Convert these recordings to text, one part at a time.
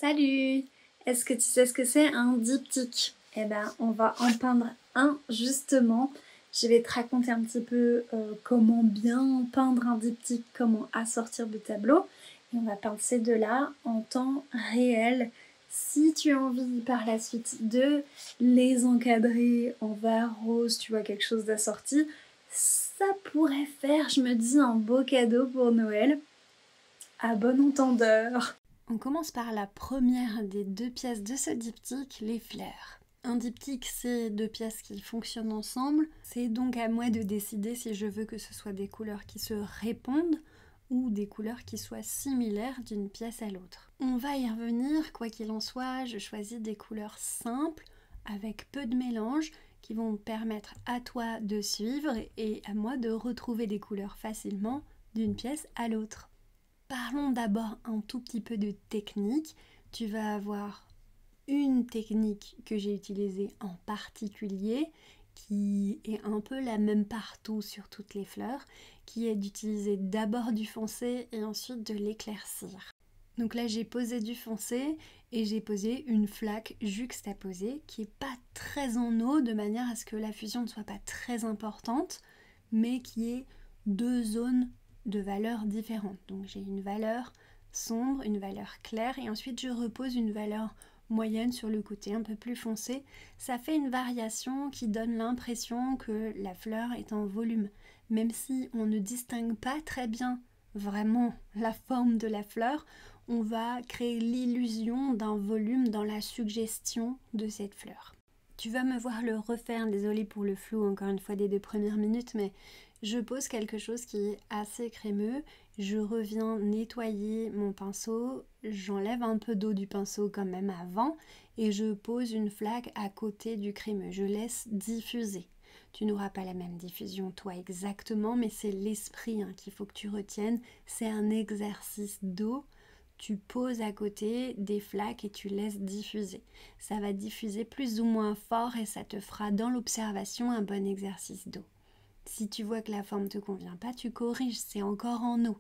Salut! Est-ce que tu sais ce que c'est un diptyque? Eh ben, on va en peindre un justement. Je vais te raconter un petit peu comment bien peindre un diptyque, comment assortir le tableau. Et on va peindre ces deux-là en temps réel. Si tu as envie par la suite de les encadrer en vert rose, tu vois, quelque chose d'assorti, ça pourrait faire, je me dis, un beau cadeau pour Noël. À bon entendeur! On commence par la première des deux pièces de ce diptyque, les fleurs. Un diptyque, c'est deux pièces qui fonctionnent ensemble. C'est donc à moi de décider si je veux que ce soit des couleurs qui se répondent ou des couleurs qui soient similaires d'une pièce à l'autre. On va y revenir, quoi qu'il en soit, je choisis des couleurs simples, avec peu de mélange, qui vont permettre à toi de suivre et à moi de retrouver des couleurs facilement d'une pièce à l'autre. Parlons d'abord un tout petit peu de technique. Tu vas avoir une technique que j'ai utilisée en particulier, qui est un peu la même partout sur toutes les fleurs, qui est d'utiliser d'abord du foncé et ensuite de l'éclaircir. Donc là j'ai posé du foncé et j'ai posé une flaque juxtaposée qui n'est pas très en eau, de manière à ce que la fusion ne soit pas très importante, mais qui est deux zones de valeurs différentes. Donc j'ai une valeur sombre, une valeur claire et ensuite je repose une valeur moyenne sur le côté un peu plus foncé. Ça fait une variation qui donne l'impression que la fleur est en volume, même si on ne distingue pas très bien vraiment la forme de la fleur, on va créer l'illusion d'un volume dans la suggestion de cette fleur. Tu vas me voir le refaire, désolée pour le flou encore une fois des 2 premières minutes, mais je pose quelque chose qui est assez crémeux, je reviens nettoyer mon pinceau, j'enlève un peu d'eau du pinceau quand même avant et je pose une flaque à côté du crémeux, je laisse diffuser. Tu n'auras pas la même diffusion toi exactement, mais c'est l'esprit qu'il faut que tu retiennes, c'est un exercice d'eau. Tu poses à côté des flaques et tu laisses diffuser. Ça va diffuser plus ou moins fort et ça te fera dans l'observation un bon exercice d'eau. Si tu vois que la forme ne te convient pas, tu corriges, c'est encore en eau.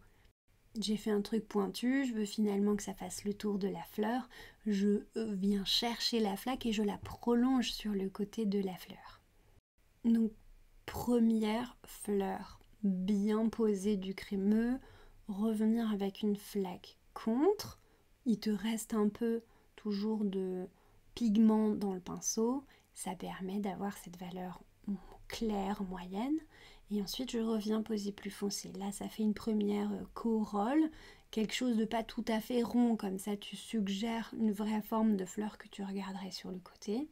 J'ai fait un truc pointu, je veux finalement que ça fasse le tour de la fleur. Je viens chercher la flaque et je la prolonge sur le côté de la fleur. Donc, première fleur, bien posée du crémeux, revenir avec une flaque contre. Il te reste un peu toujours de pigment dans le pinceau. Ça permet d'avoir cette valeur claire, moyenne. Et ensuite, je reviens poser plus foncé. Là, ça fait une première corolle, quelque chose de pas tout à fait rond, comme ça tu suggères une vraie forme de fleur que tu regarderais sur le côté.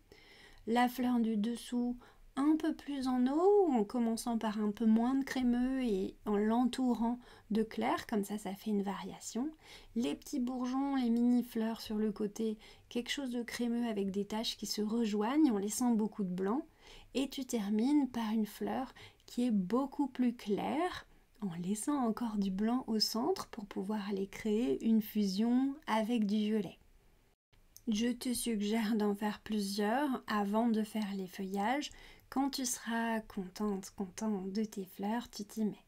La fleur du dessous, un peu plus en eau, en commençant par un peu moins de crémeux et en l'entourant de clair, comme ça fait une variation. Les petits bourgeons, les mini-fleurs sur le côté, quelque chose de crémeux avec des taches qui se rejoignent en laissant beaucoup de blanc. Et tu termines par une fleur qui est beaucoup plus claire, en laissant encore du blanc au centre pour pouvoir aller créer une fusion avec du violet. Je te suggère d'en faire plusieurs avant de faire les feuillages. Quand tu seras content de tes fleurs, tu t'y mets.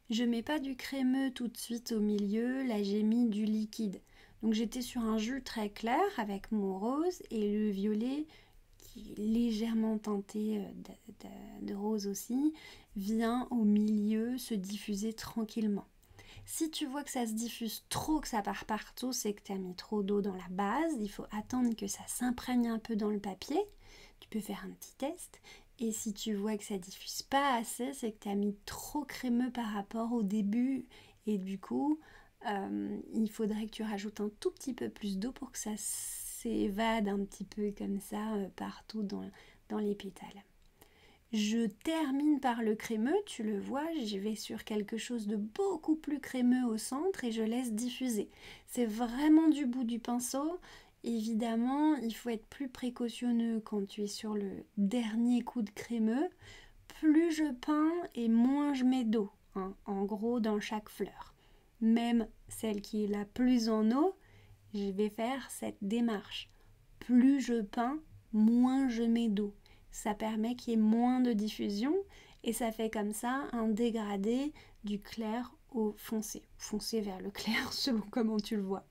Je mets pas du crémeux tout de suite au milieu, là j'ai mis du liquide. Donc j'étais sur un jus très clair avec mon rose et le violet qui est légèrement teinté de rose aussi, vient au milieu se diffuser tranquillement. Si tu vois que ça se diffuse trop, que ça part partout, c'est que tu as mis trop d'eau dans la base. Il faut attendre que ça s'imprègne un peu dans le papier. Tu peux faire un petit test. Et si tu vois que ça diffuse pas assez, c'est que tu as mis trop crémeux par rapport au début. Et du coup, il faudrait que tu rajoutes un tout petit peu plus d'eau pour que ça s'évade un petit peu comme ça partout dans les pétales. Je termine par le crémeux, tu le vois, je vais sur quelque chose de beaucoup plus crémeux au centre et je laisse diffuser. C'est vraiment du bout du pinceau. Évidemment, il faut être plus précautionneux quand tu es sur le dernier coup de crémeux. Plus je peins et moins je mets d'eau, en gros dans chaque fleur. Même celle qui est la plus en eau, je vais faire cette démarche. Plus je peins, moins je mets d'eau. Ça permet qu'il y ait moins de diffusion et ça fait comme ça un dégradé du clair au foncé. Foncé vers le clair selon comment tu le vois.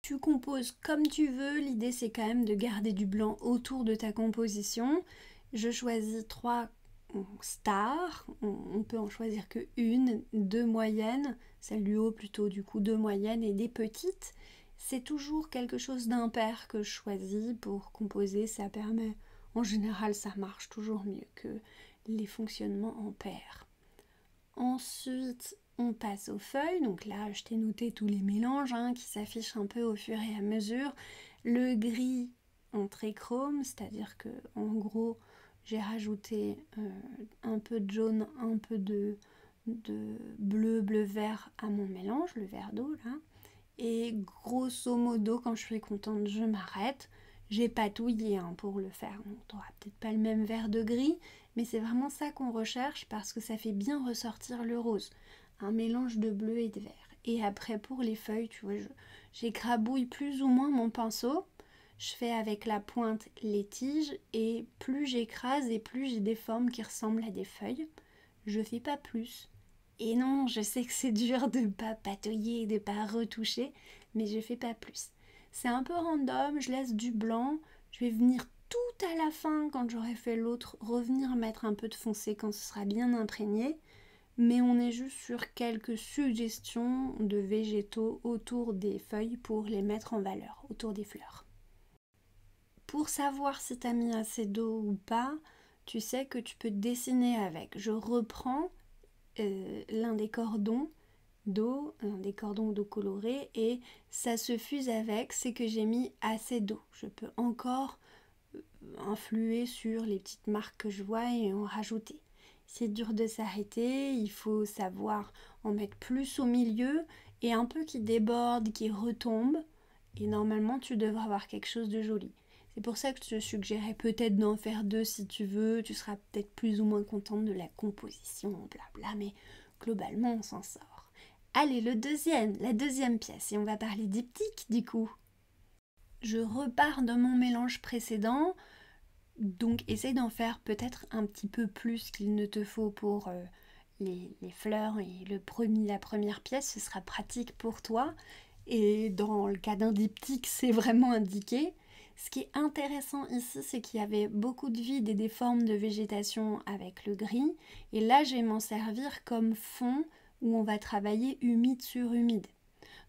Tu composes comme tu veux, l'idée c'est quand même de garder du blanc autour de ta composition. Je choisis 3 stars, on peut en choisir que une, 2 moyennes, celle du haut plutôt du coup 2 moyennes et des petites. C'est toujours quelque chose d'impair que je choisis pour composer, ça permet, en général ça marche toujours mieux que les fonctionnements en paire. Ensuite, on passe aux feuilles. Donc là, je t'ai noté tous les mélanges qui s'affichent un peu au fur et à mesure. Le gris en trichrome, c'est-à-dire que en gros, j'ai rajouté un peu de jaune, un peu de bleu-vert à mon mélange, le verre d'eau là. Et grosso modo, quand je suis contente, je m'arrête. J'ai patouillé pour le faire, donc tu n'auras peut-être pas le même vert de gris, mais c'est vraiment ça qu'on recherche parce que ça fait bien ressortir le rose. Un mélange de bleu et de vert. Et après, pour les feuilles, tu vois, j'écrabouille plus ou moins mon pinceau. Je fais avec la pointe les tiges et plus j'écrase et plus j'ai des formes qui ressemblent à des feuilles. Je fais pas plus. Et non, je sais que c'est dur de pas patouiller et de pas retoucher, mais je fais pas plus. C'est un peu random, je laisse du blanc, je vais venir tout à la fin quand j'aurai fait l'autre, revenir mettre un peu de foncé quand ce sera bien imprégné, mais on est juste sur quelques suggestions de végétaux autour des feuilles pour les mettre en valeur, autour des fleurs. Pour savoir si tu as mis assez d'eau ou pas, tu sais que tu peux dessiner avec. Je reprends l'un des cordons d'eau, des cordons d'eau colorés, et ça se fuse avec, c'est que j'ai mis assez d'eau. Je peux encore influer sur les petites marques que je vois et en rajouter. C'est dur de s'arrêter, il faut savoir en mettre plus au milieu et un peu qui déborde, qui retombe, et normalement tu devrais avoir quelque chose de joli. C'est pour ça que je te suggérais peut-être d'en faire 2 si tu veux, tu seras peut-être plus ou moins contente de la composition, blabla, mais globalement on s'en sort. Allez, la deuxième pièce, et on va parler diptyque du coup. Je repars de mon mélange précédent, donc essaye d'en faire peut-être un petit peu plus qu'il ne te faut pour les fleurs et la première pièce, ce sera pratique pour toi. Et dans le cas d'un diptyque, c'est vraiment indiqué. Ce qui est intéressant ici, c'est qu'il y avait beaucoup de vide et des formes de végétation avec le gris. Et là, je vais m'en servir comme fond où on va travailler humide sur humide.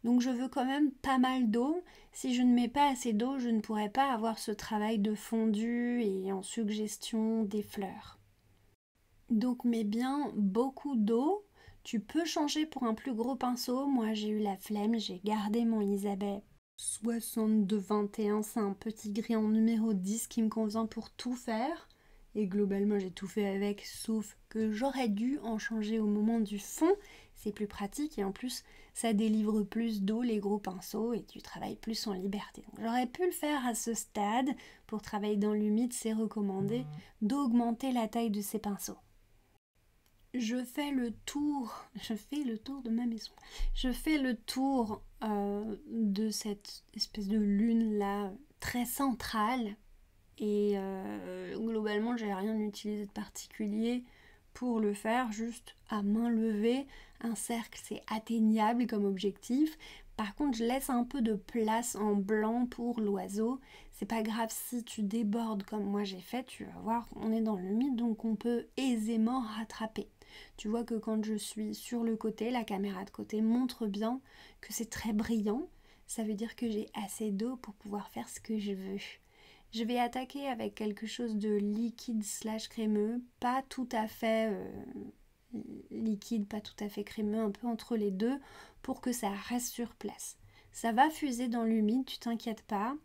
Donc je veux quand même pas mal d'eau. Si je ne mets pas assez d'eau, je ne pourrai pas avoir ce travail de fondu et en suggestion des fleurs. Donc mets bien beaucoup d'eau. Tu peux changer pour un plus gros pinceau. Moi j'ai eu la flemme, j'ai gardé mon Isabelle 6221, c'est un petit gris en numéro 10 qui me convient pour tout faire. Et globalement j'ai tout fait avec, sauf que j'aurais dû en changer au moment du fond. C'est plus pratique et en plus ça délivre plus d'eau les gros pinceaux et tu travailles plus en liberté. J'aurais pu le faire à ce stade. Pour travailler dans l'humide, c'est recommandé d'augmenter la taille de ces pinceaux. Je fais le tour de ma maison. Je fais le tour de cette espèce de lune là très centrale et globalement j'ai rien utilisé de particulier pour le faire, juste à main levée. Un cercle c'est atteignable comme objectif. Par contre je laisse un peu de place en blanc pour l'oiseau. C'est pas grave si tu débordes comme moi j'ai fait, tu vas voir, on est dans le mythe donc on peut aisément rattraper. Tu vois que quand je suis sur le côté, la caméra de côté montre bien que c'est très brillant. Ça veut dire que j'ai assez d'eau pour pouvoir faire ce que je veux. Je vais attaquer avec quelque chose de liquide / crémeux, pas tout à fait liquide, pas tout à fait crémeux, un peu entre les deux pour que ça reste sur place. Ça va fuser dans l'humide, tu t'inquiètes pas.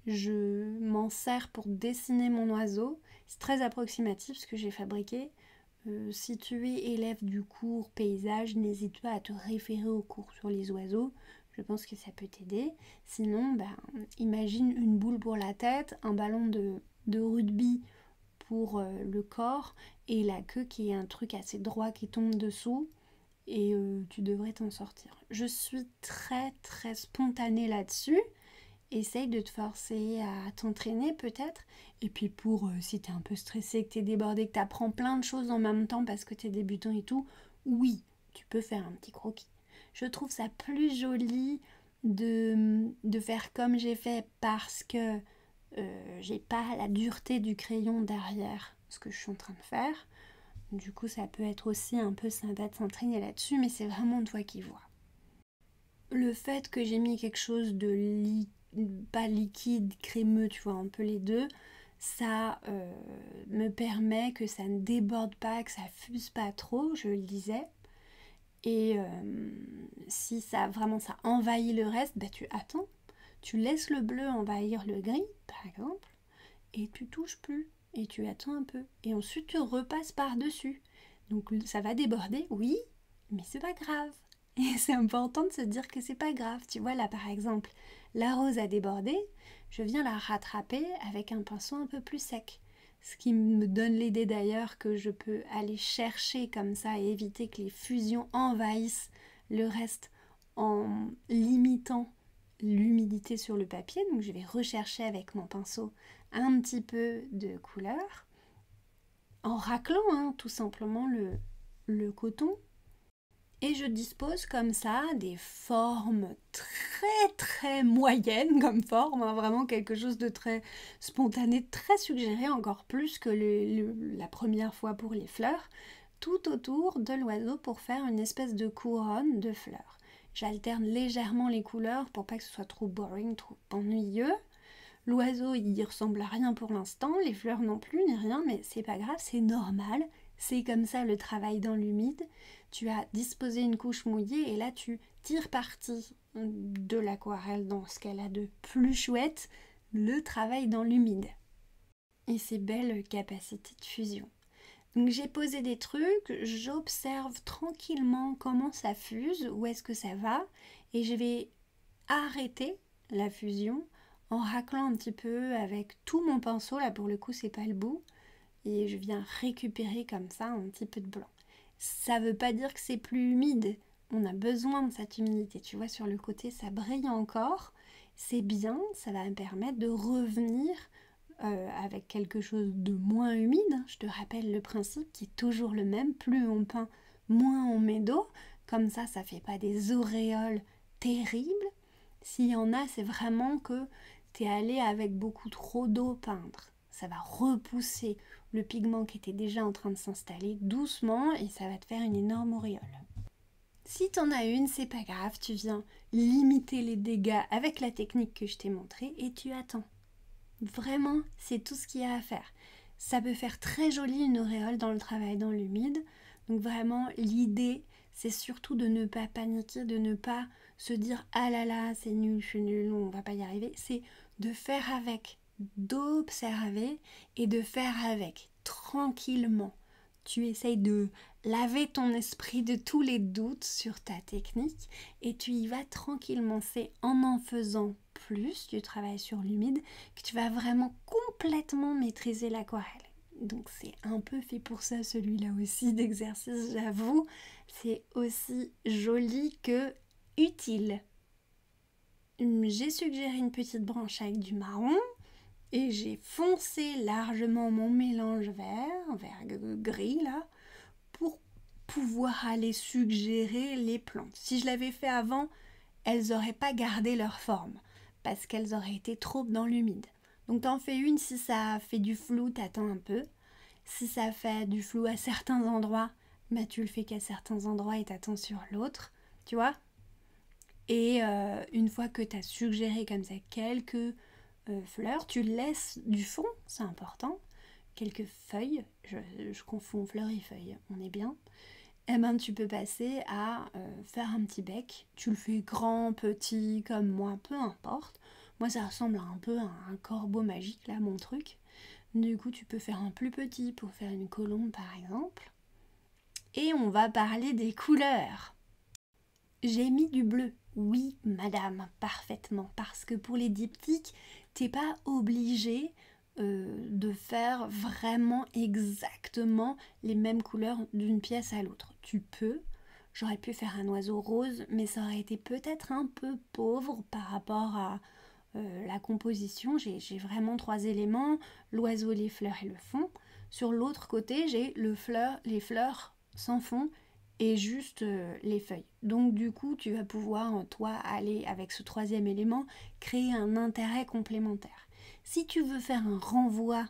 Je m'en sers pour dessiner mon oiseau. C'est très approximatif ce que j'ai fabriqué. Si tu es élève du cours paysage, n'hésite pas à te référer au cours sur les oiseaux. Je pense que ça peut t'aider. Sinon, imagine une boule pour la tête, un ballon de rugby pour le corps et la queue qui est un truc assez droit qui tombe dessous et tu devrais t'en sortir. Je suis très très spontanée là-dessus. Essaye de te forcer à t'entraîner peut-être. Et puis pour si t'es un peu stressé, que t'es débordé, que t'apprends plein de choses en même temps parce que t'es débutant et tout, oui, tu peux faire un petit croquis. Je trouve ça plus joli de faire comme j'ai fait parce que j'ai pas la dureté du crayon derrière ce que je suis en train de faire. Du coup, ça peut être aussi un peu sympa de s'entraîner là-dessus, mais c'est vraiment toi qui vois. Le fait que j'ai mis quelque chose de pas liquide, crémeux, tu vois, un peu les deux, ça me permet que ça ne déborde pas, que ça fuse pas trop, je le disais. Et si ça vraiment ça envahit le reste, bah tu attends. Tu laisses le bleu envahir le gris, par exemple, et tu touches plus. Et tu attends un peu. Et ensuite tu repasses par-dessus. Donc ça va déborder, oui, mais c'est pas grave. Et c'est important de se dire que c'est pas grave. Tu vois là par exemple, la rose a débordé, je viens la rattraper avec un pinceau un peu plus sec. Ce qui me donne l'idée d'ailleurs que je peux aller chercher comme ça et éviter que les fusions envahissent le reste en limitant l'humidité sur le papier. Donc je vais rechercher avec mon pinceau un petit peu de couleur en raclant tout simplement le coton. Et je dispose comme ça des formes très très moyennes comme forme, vraiment quelque chose de très spontané, très suggéré, encore plus que la première fois pour les fleurs, tout autour de l'oiseau pour faire une espèce de couronne de fleurs. J'alterne légèrement les couleurs pour pas que ce soit trop boring, trop ennuyeux. L'oiseau, il ressemble à rien pour l'instant, les fleurs non plus, ni rien, mais c'est pas grave, c'est normal. C'est comme ça le travail dans l'humide. Tu as disposé une couche mouillée et là tu tires parti de l'aquarelle dans ce qu'elle a de plus chouette, le travail dans l'humide. Et ses belles capacités de fusion. Donc j'ai posé des trucs, j'observe tranquillement comment ça fuse, où est-ce que ça va, et je vais arrêter la fusion en raclant un petit peu avec tout mon pinceau, là pour le coup c'est pas le bout, et je viens récupérer comme ça un petit peu de blanc. Ça veut pas dire que c'est plus humide, on a besoin de cette humidité, tu vois sur le côté ça brille encore, c'est bien, ça va me permettre de revenir avec quelque chose de moins humide. Je te rappelle le principe qui est toujours le même, plus on peint, moins on met d'eau, comme ça ça fait pas des auréoles terribles. S'il y en a, c'est vraiment que tu es allé avec beaucoup trop d'eau peindre. Ça va repousser le pigment qui était déjà en train de s'installer doucement et ça va te faire une énorme auréole. Si t'en as une, c'est pas grave, tu viens limiter les dégâts avec la technique que je t'ai montrée et tu attends. Vraiment, c'est tout ce qu'il y a à faire. Ça peut faire très joli une auréole dans le travail dans l'humide. Donc vraiment, l'idée, c'est surtout de ne pas paniquer, de ne pas se dire « Ah là là, c'est nul, je suis nul, on va pas y arriver ». C'est de faire avec, d'observer et de faire avec, tranquillement. Tu essayes de laver ton esprit de tous les doutes sur ta technique et tu y vas tranquillement. C'est en faisant plus du travail sur l'humide que tu vas vraiment complètement maîtriser l'aquarelle. Donc c'est un peu fait pour ça celui-là aussi d'exercice, j'avoue. C'est aussi joli que utile. J'ai suggéré une petite branche avec du marron et j'ai foncé largement mon mélange vert gris là, pour pouvoir aller suggérer les plantes. Si je l'avais fait avant, elles n'auraient pas gardé leur forme parce qu'elles auraient été trop dans l'humide. Donc t'en fais une, si ça fait du flou, t'attends un peu. Si ça fait du flou à certains endroits, bah tu le fais qu'à certains endroits et t'attends sur l'autre, tu vois. Et une fois que t'as suggéré comme ça quelques fleurs, tu laisses du fond, c'est important, quelques feuilles, je confonds fleurs et feuilles, on est bien. Eh ben tu peux passer à faire un petit bec. Tu le fais grand, petit, comme moi, peu importe. Moi ça ressemble un peu à un corbeau magique là, mon truc. Du coup tu peux faire un plus petit pour faire une colombe par exemple. Et on va parler des couleurs. J'ai mis du bleu. Oui, madame, parfaitement. Parce que pour les diptyques, t'es pas obligé de faire vraiment exactement les mêmes couleurs d'une pièce à l'autre. Tu peux. J'aurais pu faire un oiseau rose, mais ça aurait été peut-être un peu pauvre par rapport à la composition. J'ai vraiment 3 éléments, l'oiseau, les fleurs et le fond. Sur l'autre côté, j'ai les fleurs sans fond et juste les feuilles. Donc du coup, tu vas pouvoir, toi, aller avec ce troisième élément, créer un intérêt complémentaire. Si tu veux faire un renvoi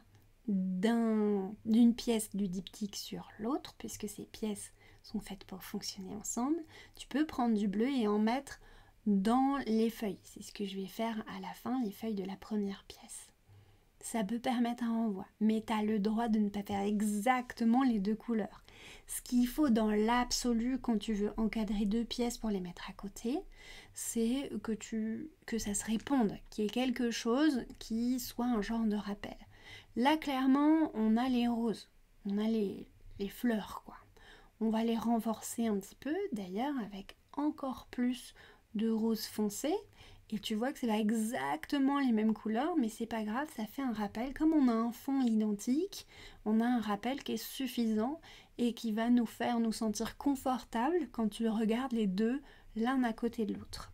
d'une pièce du diptyque sur l'autre, puisque ces pièces sont faites pour fonctionner ensemble, tu peux prendre du bleu et en mettre dans les feuilles. C'est ce que je vais faire à la fin, les feuilles de la première pièce. Ça peut permettre un renvoi, mais tu as le droit de ne pas faire exactement les deux couleurs. Ce qu'il faut dans l'absolu quand tu veux encadrer deux pièces pour les mettre à côté, c'est que ça se réponde, qu'il y ait quelque chose qui soit un genre de rappel. Là, clairement, on a les roses, on a les fleurs, quoi. On va les renforcer un petit peu, d'ailleurs, avec encore plus de rose foncé. Et tu vois que c'est pas exactement les mêmes couleurs, mais c'est pas grave, ça fait un rappel. Comme on a un fond identique, on a un rappel qui est suffisant et qui va nous faire nous sentir confortables quand tu regardes les deux l'un à côté de l'autre.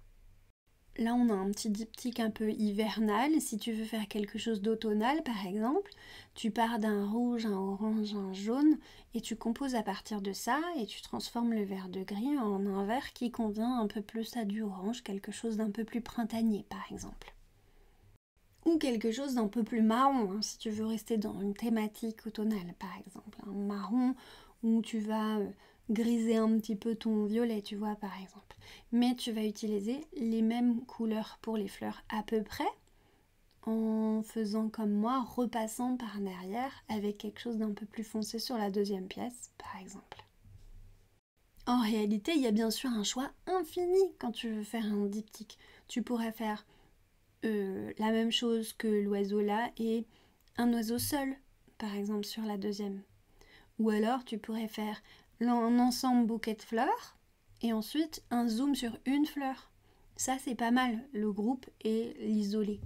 Là, on a un petit diptyque un peu hivernal. Si tu veux faire quelque chose d'automnal, par exemple, tu pars d'un rouge, un orange, un jaune, et tu composes à partir de ça, et tu transformes le vert de gris en un vert qui convient un peu plus à du orange, quelque chose d'un peu plus printanier, par exemple. Ou quelque chose d'un peu plus marron, hein, si tu veux rester dans une thématique automnale, par exemple. Un marron où tu vas griser un petit peu ton violet, tu vois, par exemple. Mais tu vas utiliser les mêmes couleurs pour les fleurs à peu près, en faisant comme moi, repassant par derrière avec quelque chose d'un peu plus foncé sur la deuxième pièce, par exemple. En réalité, il y a bien sûr un choix infini quand tu veux faire un diptyque. Tu pourrais faire la même chose que l'oiseau là et un oiseau seul, par exemple, sur la deuxième. Ou alors, tu pourrais faire un ensemble bouquet de fleurs et ensuite un zoom sur une fleur. Ça, c'est pas mal, le groupe et l'isolé.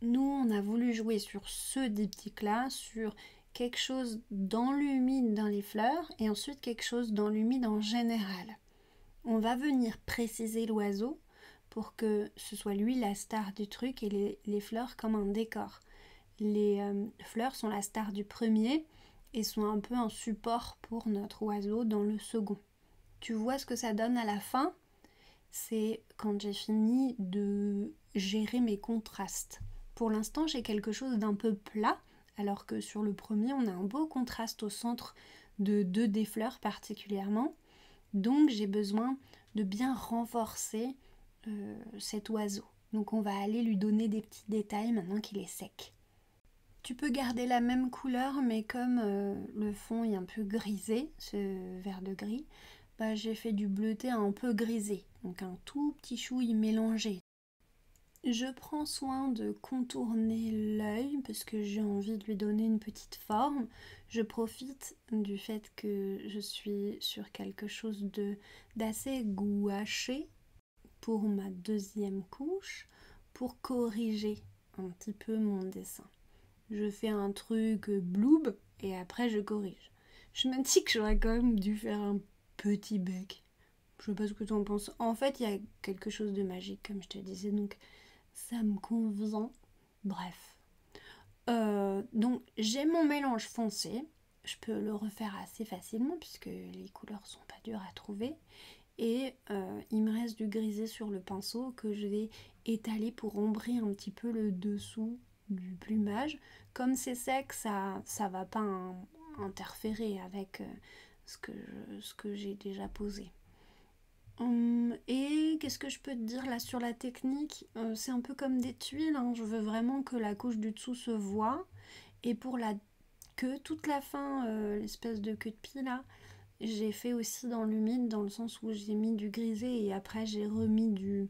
Nous, on a voulu jouer sur ce diptyque-là, sur quelque chose dans l'humide dans les fleurs et ensuite quelque chose dans l'humide en général. On va venir préciser l'oiseau pour que ce soit lui la star du truc et les fleurs comme un décor. Les fleurs sont la star du premier et sont un peu un support pour notre oiseau dans le second. Tu vois ce que ça donne à la fin? C'est quand j'ai fini de gérer mes contrastes. Pour l'instant, j'ai quelque chose d'un peu plat, alors que sur le premier, on a un beau contraste au centre de deux des fleurs particulièrement. Donc, j'ai besoin de bien renforcer cet oiseau. Donc, on va aller lui donner des petits détails maintenant qu'il est sec. Tu peux garder la même couleur, mais comme le fond est un peu grisé, ce vert de gris, bah, j'ai fait du bleuté un peu grisé, donc un tout petit chouille mélangé. Je prends soin de contourner l'œil parce que j'ai envie de lui donner une petite forme. Je profite du fait que je suis sur quelque chose d'assez gouaché pour ma deuxième couche, pour corriger un petit peu mon dessin. Je fais un truc bloob et après je corrige. Je me dis que j'aurais quand même dû faire un petit bec. Je sais pas ce que tu en penses. En fait, il y a quelque chose de magique, comme je te disais, donc ça me convient. Bref. Donc j'ai mon mélange foncé. Je peux le refaire assez facilement puisque les couleurs sont pas dures à trouver. Et il me reste du grisé sur le pinceau que je vais étaler pour ombrer un petit peu le dessous du plumage. Comme c'est sec, ça va pas interférer avec ce que j'ai déjà posé. Et qu'est-ce que je peux te dire là sur la technique? C'est un peu comme des tuiles, hein. Je veux vraiment que la couche du dessous se voit. Et pour la queue, toute la fin, l'espèce de queue de pie là, j'ai fait aussi dans l'humide, dans le sens où j'ai mis du grisé et après j'ai remis du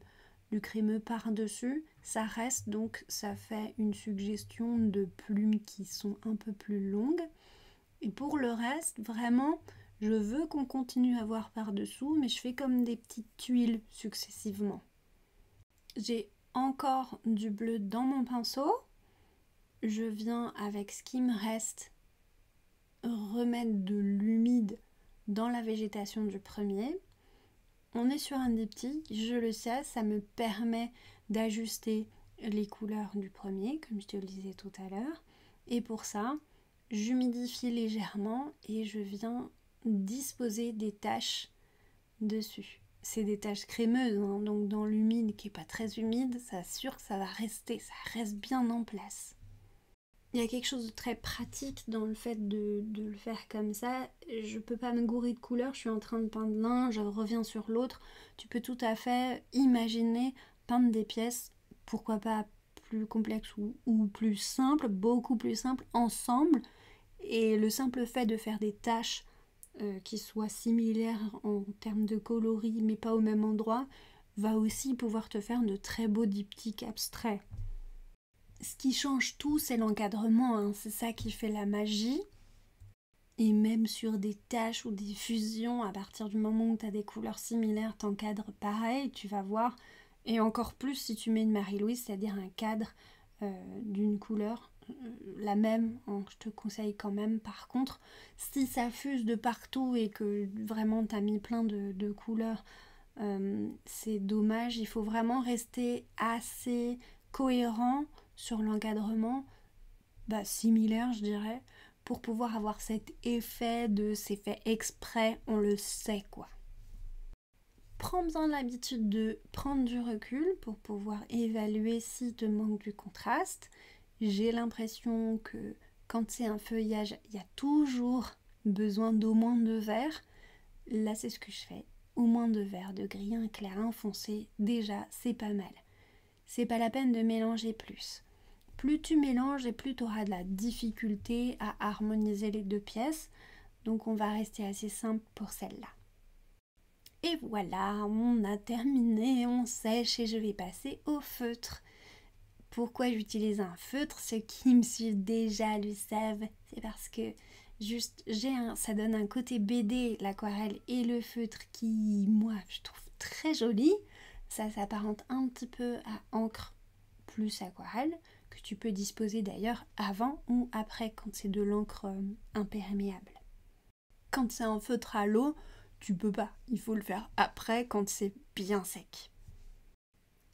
crémeux par-dessus. Ça reste, donc ça fait une suggestion de plumes qui sont un peu plus longues. Et pour le reste, vraiment, je veux qu'on continue à voir par-dessous, mais je fais comme des petites tuiles successivement. J'ai encore du bleu dans mon pinceau. Je viens avec ce qui me reste remettre de l'humide dans la végétation du premier. On est sur un diptyque, je le sais, ça me permet d'ajuster les couleurs du premier, comme je te le disais tout à l'heure. Et pour ça, j'humidifie légèrement et je viens disposer des taches dessus. C'est des taches crémeuses, hein, donc dans l'humide qui n'est pas très humide, ça assure que ça va rester, ça reste bien en place. Il y a quelque chose de très pratique dans le fait de le faire comme ça. Je peux pas me gourer de couleurs, je suis en train de peindre l'un, je reviens sur l'autre. Tu peux tout à fait imaginer peindre des pièces, pourquoi pas plus complexes ou plus simples, beaucoup plus simples, ensemble. Et le simple fait de faire des taches qui soient similaires en termes de coloris, mais pas au même endroit, va aussi pouvoir te faire de très beaux diptyques abstraits. Ce qui change tout, c'est l'encadrement, hein. C'est ça qui fait la magie. Et même sur des taches ou des fusions, à partir du moment où tu as des couleurs similaires, t'encadres pareil, tu vas voir. Et encore plus si tu mets une Marie-Louise, c'est-à-dire un cadre d'une couleur, la même, hein, je te conseille quand même. Par contre, si ça fuse de partout et que vraiment tu as mis plein de couleurs, c'est dommage. Il faut vraiment rester assez cohérent sur l'encadrement, similaire je dirais, pour pouvoir avoir cet effet de c'est fait exprès, on le sait quoi. Prends bien l'habitude de prendre du recul pour pouvoir évaluer si te manque du contraste. J'ai l'impression que quand c'est un feuillage, il y a toujours besoin d'au moins 2 verres. Là c'est ce que je fais, au moins 2 verres de gris, un clair, un foncé, déjà c'est pas mal. C'est pas la peine de mélanger plus. Plus tu mélanges et plus tu auras de la difficulté à harmoniser les 2 pièces. Donc on va rester assez simple pour celle-là. Et voilà, on a terminé, on sèche et je vais passer au feutre. Pourquoi j'utilise un feutre? Ceux qui me suivent déjà le savent. C'est parce que ça donne un côté BD, l'aquarelle et le feutre qui, moi, je trouve très joli. Ça s'apparente un petit peu à encre plus aquarelle, que tu peux disposer d'ailleurs avant ou après quand c'est de l'encre imperméable. Quand c'est un feutre à l'eau, tu peux pas, il faut le faire après quand c'est bien sec.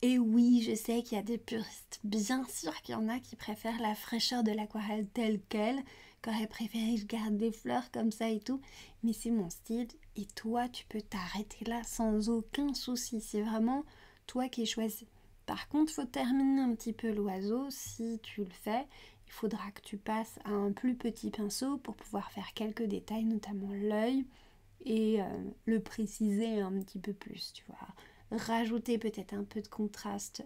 Et oui, je sais qu'il y a des puristes, bien sûr qu'il y en a qui préfèrent la fraîcheur de l'aquarelle telle qu'elle, qui auraient préféré que je garde des fleurs comme ça et tout, mais c'est mon style et toi tu peux t'arrêter là sans aucun souci, c'est vraiment toi qui choisis. Par contre, il faut terminer un petit peu l'oiseau, si tu le fais, il faudra que tu passes à un plus petit pinceau pour pouvoir faire quelques détails, notamment l'œil, et le préciser un petit peu plus, tu vois. Rajouter peut-être un peu de contraste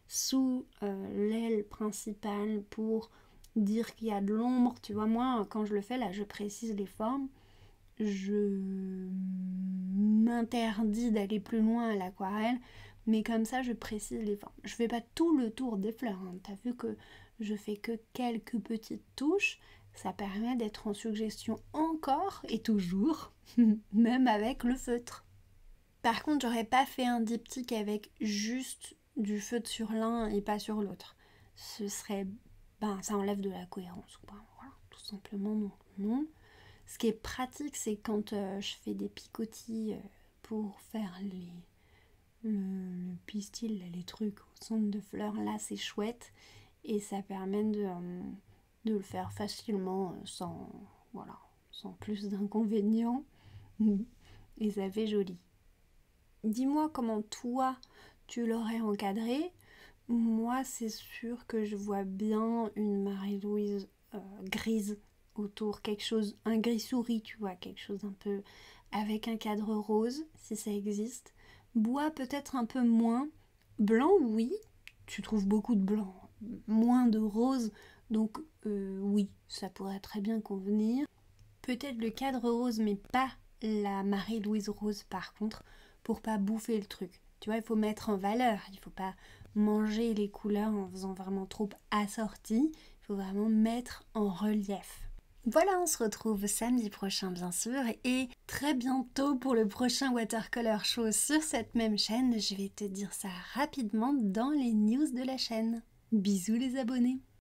sous l'aile principale pour dire qu'il y a de l'ombre. Tu vois, moi, quand je le fais, là, je précise les formes. Je m'interdis d'aller plus loin à l'aquarelle, mais comme ça, je précise les formes. Je fais pas tout le tour des fleurs, hein. T'as vu que je fais que quelques petites touches. Ça permet d'être en suggestion encore et toujours, même avec le feutre. Par contre, j'aurais pas fait un diptyque avec juste du feutre sur l'un et pas sur l'autre. Ce serait... ça enlève de la cohérence. Voilà, tout simplement non. Ce qui est pratique, c'est quand je fais des picotis pour faire le pistil, les trucs au centre de fleurs. Là, c'est chouette et ça permet de le faire facilement sans plus d'inconvénients. Et ça fait joli. Dis-moi comment toi tu l'aurais encadré. Moi, c'est sûr que je vois bien une Marie-Louise grise autour, un gris souris, tu vois, quelque chose un peu avec un cadre rose, si ça existe. Bois peut-être un peu moins. Blanc, oui, tu trouves beaucoup de blanc, moins de rose, donc oui, ça pourrait très bien convenir. Peut-être le cadre rose, mais pas la Marie-Louise rose par contre, pour pas bouffer le truc. Tu vois, il faut mettre en valeur, il faut pas manger les couleurs en faisant vraiment trop assorti, il faut vraiment mettre en relief. Voilà, on se retrouve samedi prochain bien sûr et très bientôt pour le prochain Watercolor Show sur cette même chaîne. Je vais te dire ça rapidement dans les news de la chaîne. Bisous les abonnés!